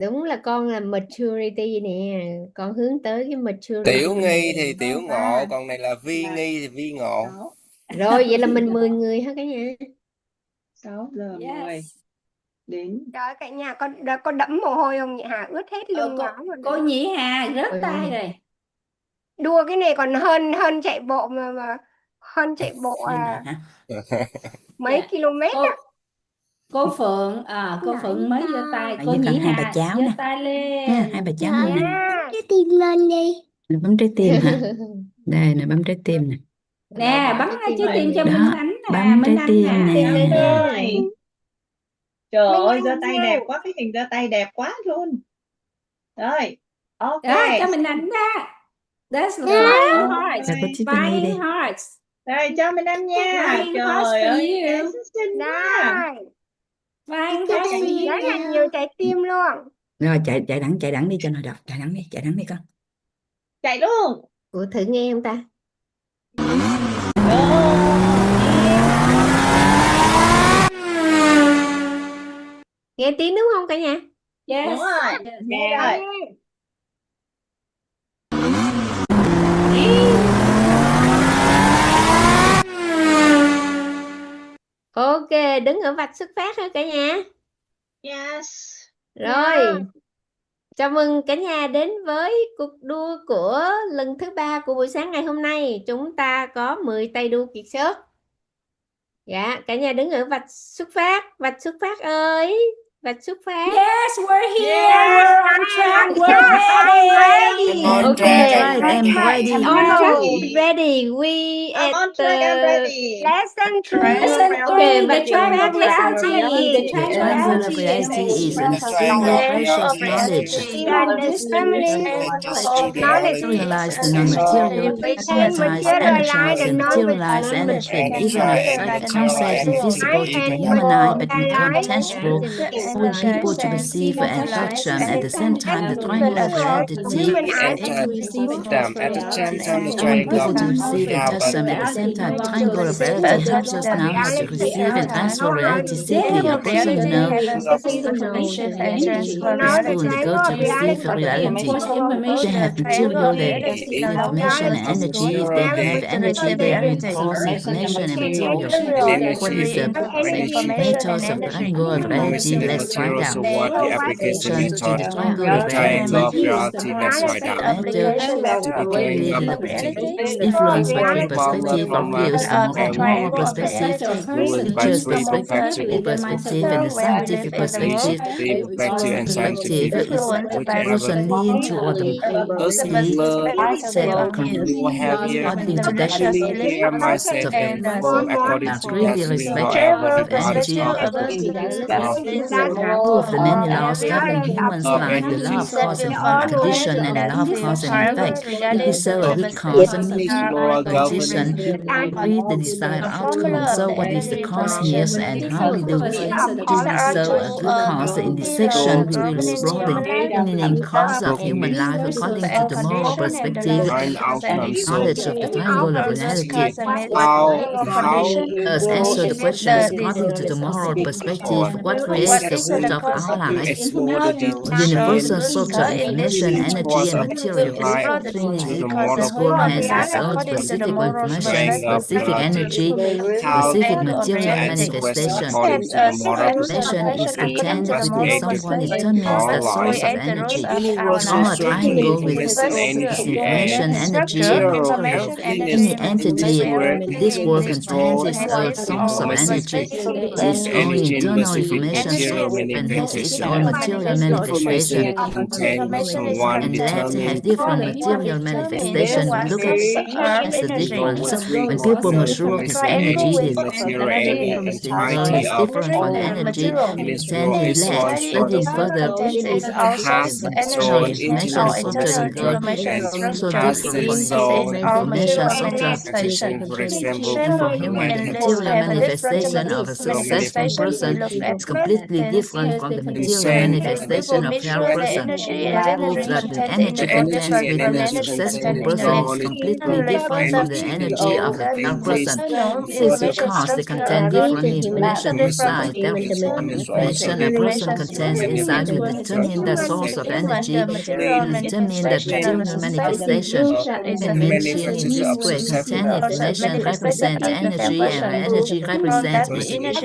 Đúng là con là maturity nè, con hướng tới cái Tiểu maturity nghi nè. thì tiểu ngộ, còn này là vi nghi thì vi ngộ. Rồi vậy là mình 10 người hả cả nhà? 6 giờ 10 Yes. đến. Trời cả nhà con đẫm mồ hôi không nhỉ Hà, ướt hết lưng cô, áo luôn. cô Nhĩ Hà rớt Ôi tay ôi. rồi. Đua cái này còn hơn hơn chạy bộ mà hơn chạy bộ Như này hả? mấy km Cô, á. cô Phượng cô Nãy Phượng mới giơ ta. tay. Ở Cô như Nhĩ con hai bà Hà cháu giơ nè. tay Ha, lên. hai bà cháu như nè. Yeah. Trái tim lên đi. Là bấm trái tim hả? Đây nè, bấm trái tim nè. Nè, bấm trái tim cho Đó, Minh Ánh nè, bấm trái Minh Anh tim nè. Tim lên nè. đi. Trời Minh ơi, Anh giơ tay nha. đẹp quá, cái hình giơ tay đẹp quá luôn. Rồi, ok. Đó, cho Minh Ánh ra. That's flying hearts. Là cô Tiffany đi. Flying hearts. Rồi, cho mình ăn nha. Flying hearts Trời for ơi, bé you. xinh quá. Đây. Flying Cho hearts tôi for Rất là you. nhiều trái tim luôn. Rồi chạy đẳng đi cho nó đọc, chạy đẳng đi con. Chạy luôn. Ủa thử nghe không ta? Nghe tiếng đúng không cả nhà? Yes. Đúng rồi, nghe Yes. rồi. Ok, đứng ở vạch xuất phát hả cả nhà? Yes. Rồi, chào mừng cả nhà đến với cuộc đua của lần thứ 3 của buổi sáng ngày hôm nay. Chúng ta có 10 tay đua kiệt xuất. Dạ, cả nhà đứng ở vạch xuất phát ơi, vạch xuất phát. Yes, we're here. Yeah. We're on track. We're ready. On Ok, track, Right, I'm ready. on I'm track, ready. ready. We I'm at on track, I'm ready. Lesson 3. Lesson Okay, 3, the but triangle reality. The The triangle triangle of reality reality is The extremely triangle precious reality is knowledge. Understanding knowledge. Materialize the non-material, We can magnetize, materialize energize, the and materialize anything, even a concept invisible to the human eye but become tangible, allowing people to perceive and touch them. At the same time, the triangle of reality, human eye and them. At the same time, the allowing triangle people to of receive and touch them. At the same time, the triangle of reality helps us now how to receive and transfer reality simply. A person who knows information, energy. peaceful in the go to receive reality. They have material, they receive information and energy. If they have energy, they reinforce information and material. What is the methods of triangle of reality? Let's find out. So what the application Application to the method triangle of of the triangle of reality. reality? Let's find out. Method To to begin, influence by three develop perspectives of views, the moral perspective, religious perspective, spiritual perspective, and the scientific perspective. Perspective is a person lean toward the set of according to that prepare myself of and perform according to that greatly will, respect however, of energy. Two of the many laws governing humans' life, the law of cause and condition and the law of cause and effect. If we sow a good cause and condition, we the desired outcome. So what is the cause here and how we do it? If we sow a good cause in this section, we will explore the meaning cause of human life according to the moral perspective find outcome. So knowledge of the triangle of reality. how Us answer the questions according to the moral perspective. What creates the root of our life? explore the Universal social information, energy, and cause of material. life to Trinity. the The school has its own specific information, specific energy, how specific to material answer questions manifestation. according to the moral Information is contained within investigate the someone determines the source of energy. universal Draw a circle triangle with information, its energy, information, and energy, and material. Any entity in this world contains its own source of energy, its own internal information source, and has its own material manifestation. And that have different material manifestation. We look at as the difference. When people mature his energy, this energy is different from the energy obtained led studying further. The material information sorted in God also different from the information sorted. for example, And for human, the material manifestation of a successful person is completely different from the material manifestation of helpless person. Prove that the energy The contained energy and within a energy successful contained in person is knowledge completely different from the energy in energy of a failed person. This is because they contain different information inside. Therefore, the information a person contains inside will determine the source of energy, will determine the material manifestation. When mentioned in this way, contained information represents energy and energy represents material.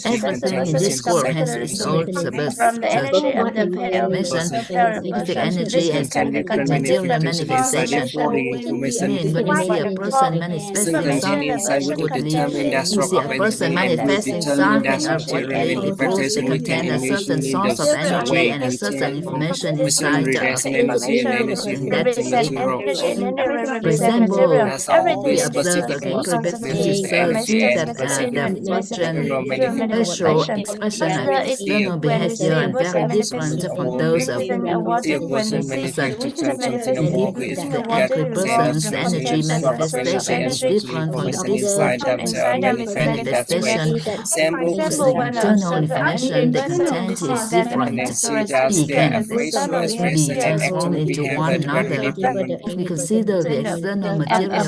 Everything in this world has its own information, specific energy as material manifestation. Mean when you see a person manifesting something outwardly, you see a person manifesting something outwardly, it proves they contain a certain source of energy and a certain information inside of in that individual. For example, we observe a characteristic shows that the facial expression of external behavior are very different from those of person. Indeed, the angry person's energy manifestation is different from the peaceful manifestation. Because the internal information they contain is different. We can be transformed into one another. If we consider the external material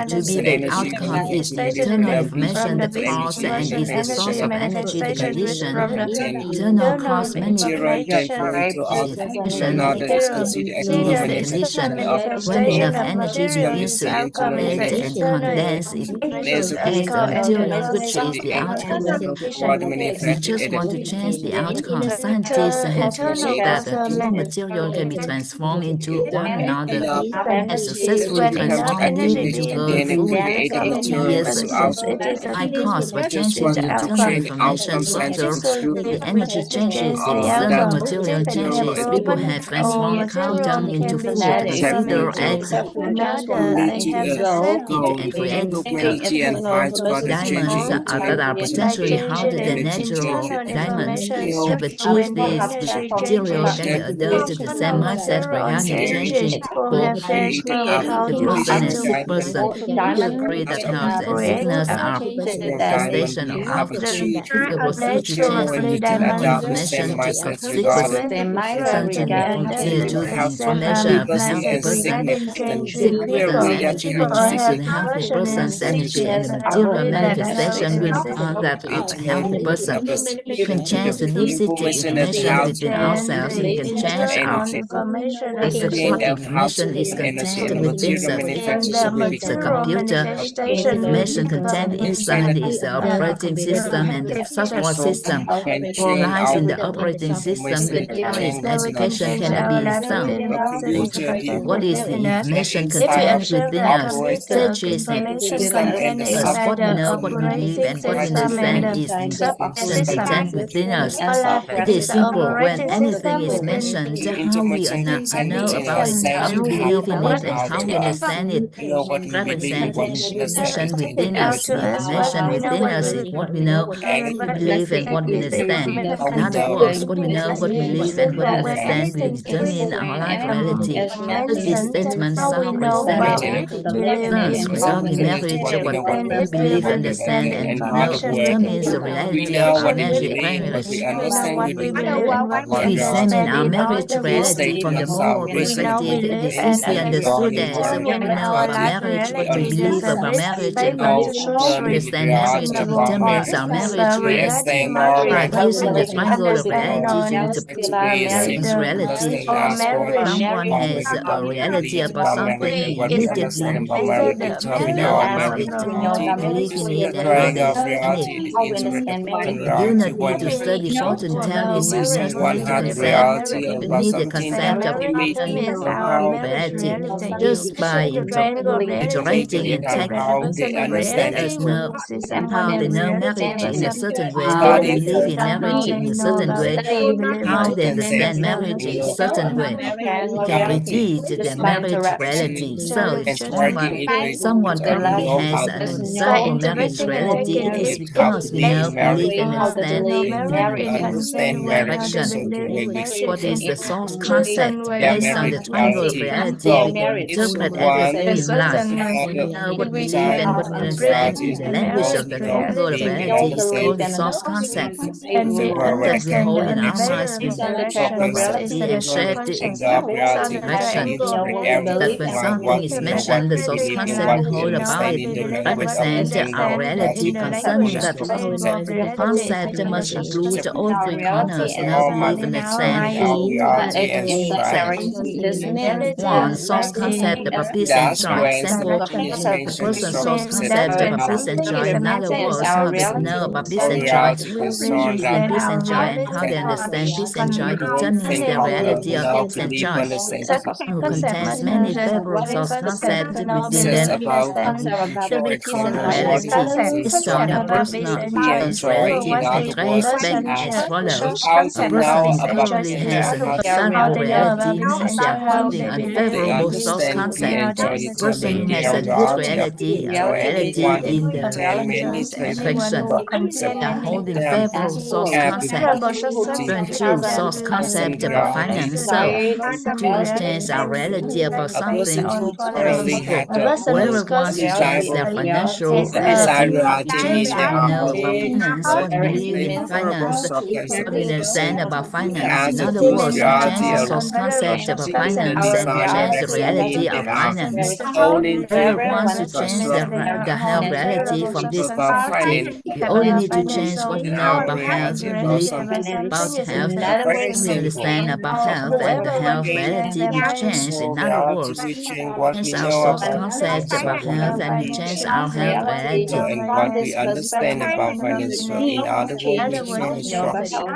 to be the outcome is the internal information, the cause, and is the source of energy, the condition. Internal cause manifestation is the condition. When enough energy begins to accumulate and condense, it creates a material which is the outcome. We just want to change the outcome. Scientists have proved that two material can be transformed into one another and successfully transforming it into gold food. Years high cost by changing the internal information structure, the energy changes, the external material changes. People have transformed cow dung into food. Consider eggs and create diamonds that are potentially harder than natural diamonds. Have achieved this material can be adopted the same mindset regarding changing people. The person and sick person. Agree that health and sickness are manifestation of outcome. The procedure to change the internal information to consequence to the information of a healthy person. Sick person's energy will change to the healthy person's energy, and the material manifestation will become that of a healthy person. We can change the deep-seated information within ourselves. We can change our what information is contained within the computer. Information contained inside is the operating system and the software system. All lies in the operating system with its application can be installed. What is the information contained within us? Stages us what we know, what we believe, and what we understand is the information contained within us. It is simple. When anything is mentioned, how we know about it, how we believe in it, and how we understand it represents the information within us. The information within us is what we know, we believe, and what we understand. In other words, what we know, what we believe, and what we understand will determine our life reality. Does this statement sound reasonable? Thus, regarding marriage, what we believe, understand, and know determines the reality of our marriage. If we examine our marriage reality from the moral perspective, it is easily understood as what we know about marriage, what we believe about marriage, and what we understand marriage determines our marriage reality. By using the triangle of reality to interpret reality, someone has a reality about something, he immediately can know about it, believe in it, and how they understand it. You do not need to study fortune telling, you just need the concept of reality. Just by interacting and let us know how they know marriage in a certain way, how they believe in marriage in a certain way, how they understand marriage in a certain way. We can predict their marriage reality. So if someone currently has an undesirable marriage reality, it is because we know, believe, and understand in direction. What is the source concept? Based on the triangle of reality, we can interpret everything in life. Know what we believe and what we understand in the language of the triangle of reality is called the source concept. that we hold in our concept minds with is perspective and shared in the reality we direction. interpret That everything when by something what is we know, mentioned, what the we source believe, and concept we what we hold about understand it in the language of represent our reality concerning that concept. concept must include all three corners: know, All believe, must and understand determine our reality and strength. one. Source concept about peace and Thus, joy. when Example, something is a mentioned, the person's source source concept concept about peace and joy. In other words, how they know about peace our and joy. reality concerns Between that peace and joy and how they understand peace and joy people determines think, the reality of know, peace and believe, joy. understand. Who contains many favorable source concepts within Says them. about joy from the word Reality is shown a person's joy in reality in other three words aspects as as follows. how A to person know who about probably peace and has joy, an how they unfavorable reality means they are holding they unfavorable source understand peace concept. and joy A person determine who the has a good reality of peace reality, and a joy. reality Everyone in the contain many affection, favorable concepts they are holding them favorable source have concept. difficulty Turn to source concept concerning about reality. finance. So, to change our reality about A person something, who for currently example, had the whoever wants to change their desirable financial desired reality, to reality change mean they what we are know about holding finance, a what we believe in favorable finance, what we understand about finance. as In a other good words, to change reality, the a source concept about finance and to change the finance reality mean of they are finance. holding Whoever wants to favorable change the health reality from this about perspective, finance. we only need to change what we know Our about health, reality we about believe something about is health, very what we simple. understand about health, and the health In reality we change. so In other reality words, we change what change we our know source about concept health, about what we health, and we believe change our health reality. and what we understand about financial. In other words, we change financial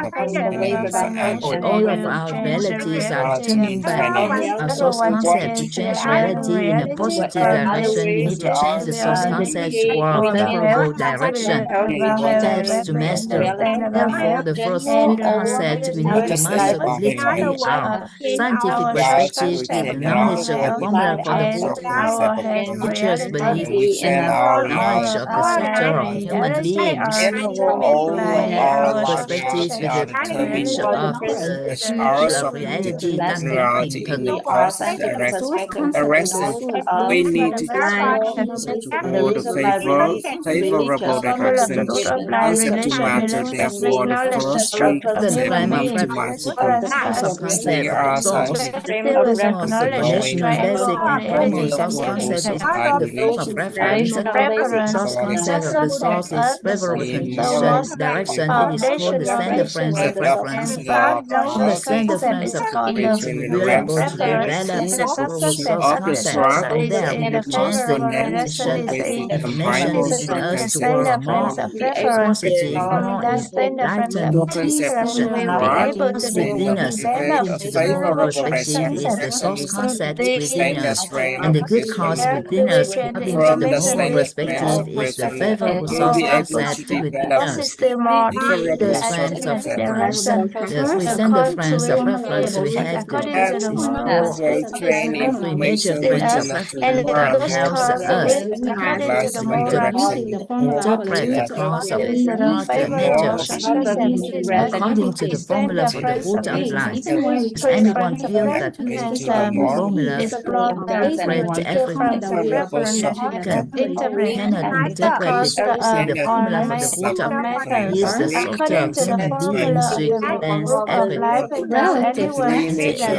and All of our realities are reality turning in back. finance. Our source concept to change reality in a positive direction, we need to change the source concept toward a favorable direction. Steps to master. Therefore, the first three concepts we need to master completely are scientific perspective with the knowledge of the formula for the water, nature's belief Understand and our knowledge of the reality. structure of human beings. All our Perspectives reality with are the determined picture of the our nature of reality tăng hình reality hình in thực. the positive direction. We need to toward the favorable direction. Concept to matter. Therefore, the first three The concepts frame of need to matter source of completely. concept of the Are source. scientific This most knowing foundational, basic, and only primary of source what concept is I the frame believe of reference. Source concept of the source is favorable in condition, direction. It is called the standard frames of reference. From the standard frames of reference, we will be able to develop favorable source of the concept. track From there, we will change the connection with the information combinable within us concept toward a more positive, more enlightened concept direction. The track evidence within us, according a to the moral favorable perspective, is the direction source is concept within standard us, frame and the good is cause within us, according to from the the moral standard frame perspective, of is the reference favorable will source be able to concept within develop us. favorable Those source frames of concept. reference, within the frames of reference, we have to explore Train three major information frames of within a reference that helps us classical direction. interpret the cause of water matters according to the formula for the water of life. Does anyone feel that Into the more formula interpret everything favorable source cannot interpret it? And the formula for the water of life is the structure of human beings represents everything.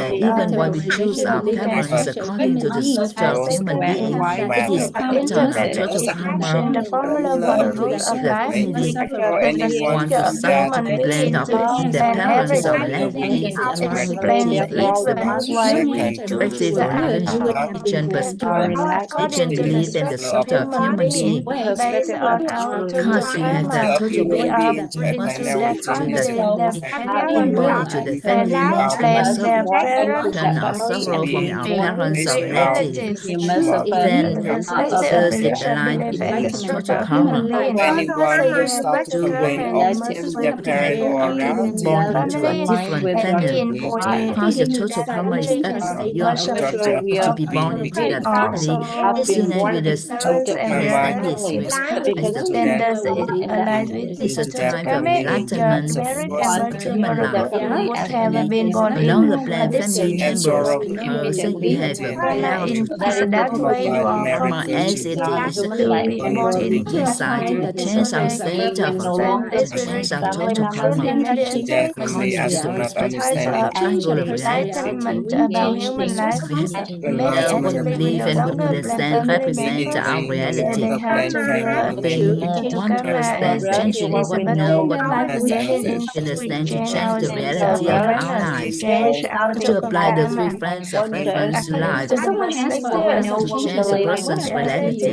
Even when we choose our parents according to the structure of human being, it is pattern our total karma the family for anyone want to who start that to complain of their parents or relative perspective leads the perspective of religion, religion belief in the structure of human being. Because you have the total belief, you must look to the inborn into the family means we must turn our sorrow from our parents or relatives. Then does it align with total karma? anyone who start to To complain of their parent or relative born into a different family. Because the total karma is up to you. structure To be born into that family, as soon as we just total karma understand this, we realize to the that it's a into that time of family enlightenment of human life. No longer blame family and members sorrow because we have a power to karma as it is. According to the insight, we change our state of affairs, to change our total karma. Definitely, I do not understand it. Triangular reality. We know what we live and what we understand represent our reality. Being more wondrous than changing what we know, what we understand to change the reality of our lives. To apply the three frames of reference to life, Someone asked for to change a person's reality.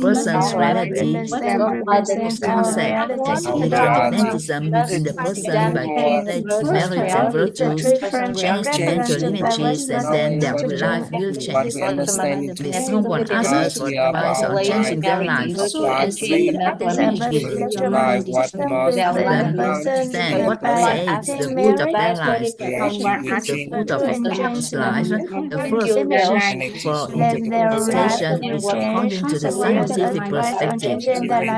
Person's reality is concept as electromagnetism within the person by creating merits and virtues, change the mental images, and then their life will What change. we understand into If someone asks us for reality of advice on our life. changing their life, Part 3, referring to life, what must tell be them to done to understand change what their life. creates the root of their lives, Reaction with the change fruit of a person's life. The first and for existing interpretation is according to the scientific perspective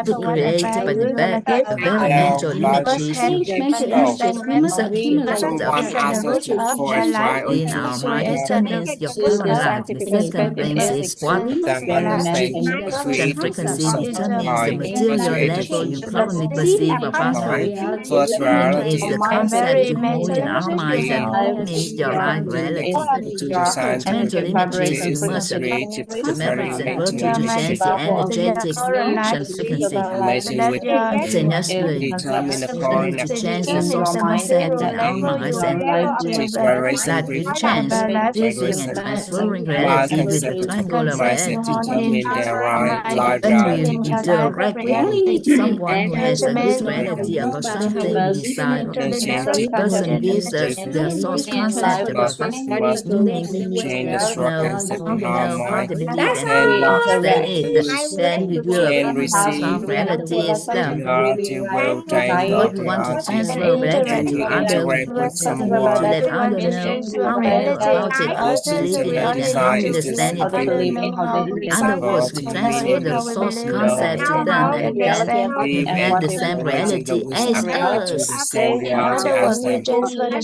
to create by the very Now, mental like, images mental images, we must accumulate someone asks us to for advice on in our mind determines your current life. The second thing is what then understand the vibration creative frequency force of determines the mind, material creative level you force currently see perceive our about current life. of reality. first Meaning is reality the concept you hold in our minds and being means your life reality. to the scientific Mental images you perspective, must creative to very merits and mental virtue to change images the energetic vibration frequency. amazing with Simultaneously, determine the we current need to change the source concept in our minds and which is vibration life with frequency, chance, fusing and vibration transferring while reality with the concept triangular concept reality. determine their life When we reality. interact We only need with to someone who has a good reality about about how something we we live in desire, it, The the scientific person gives us their perspective source concept about must meaning, change the strong concept how in we our know, how mind they believe, That's and how we and understand it. use Then we will can how receive reality is the done. reality will change What the we want to reality transfer reality when to we other, we interact with to someone let other know how we know about it, what we whose believe in it, and how we desire is to understand it. In other words, we about transfer meaning the source know concept to them and then believe we have and the same relating reality those as appear to the us. same reality as them.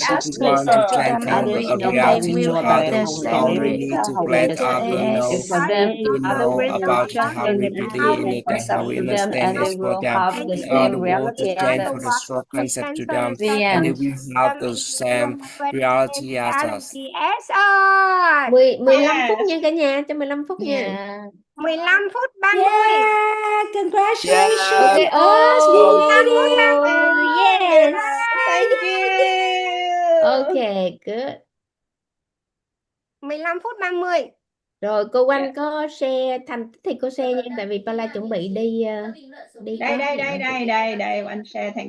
If we want to transfer a reality to other, we only need to let other know we know about it, how we believe in it, and how we understand it for them. In other words, to transfer the strong concept to them, and they will have the same reality as us. Yes ơi. 15 phút nha cả nhà, cho 15 phút nha. 15 phút 30. Yeah, congratulations Okay. us, we made Oh, yes. Thank you. Okay, good. 15 phút 30. Rồi cô Oanh có share thành tích thì cô share nha, tại vì Paula chuẩn bị đi Đây, anh share thành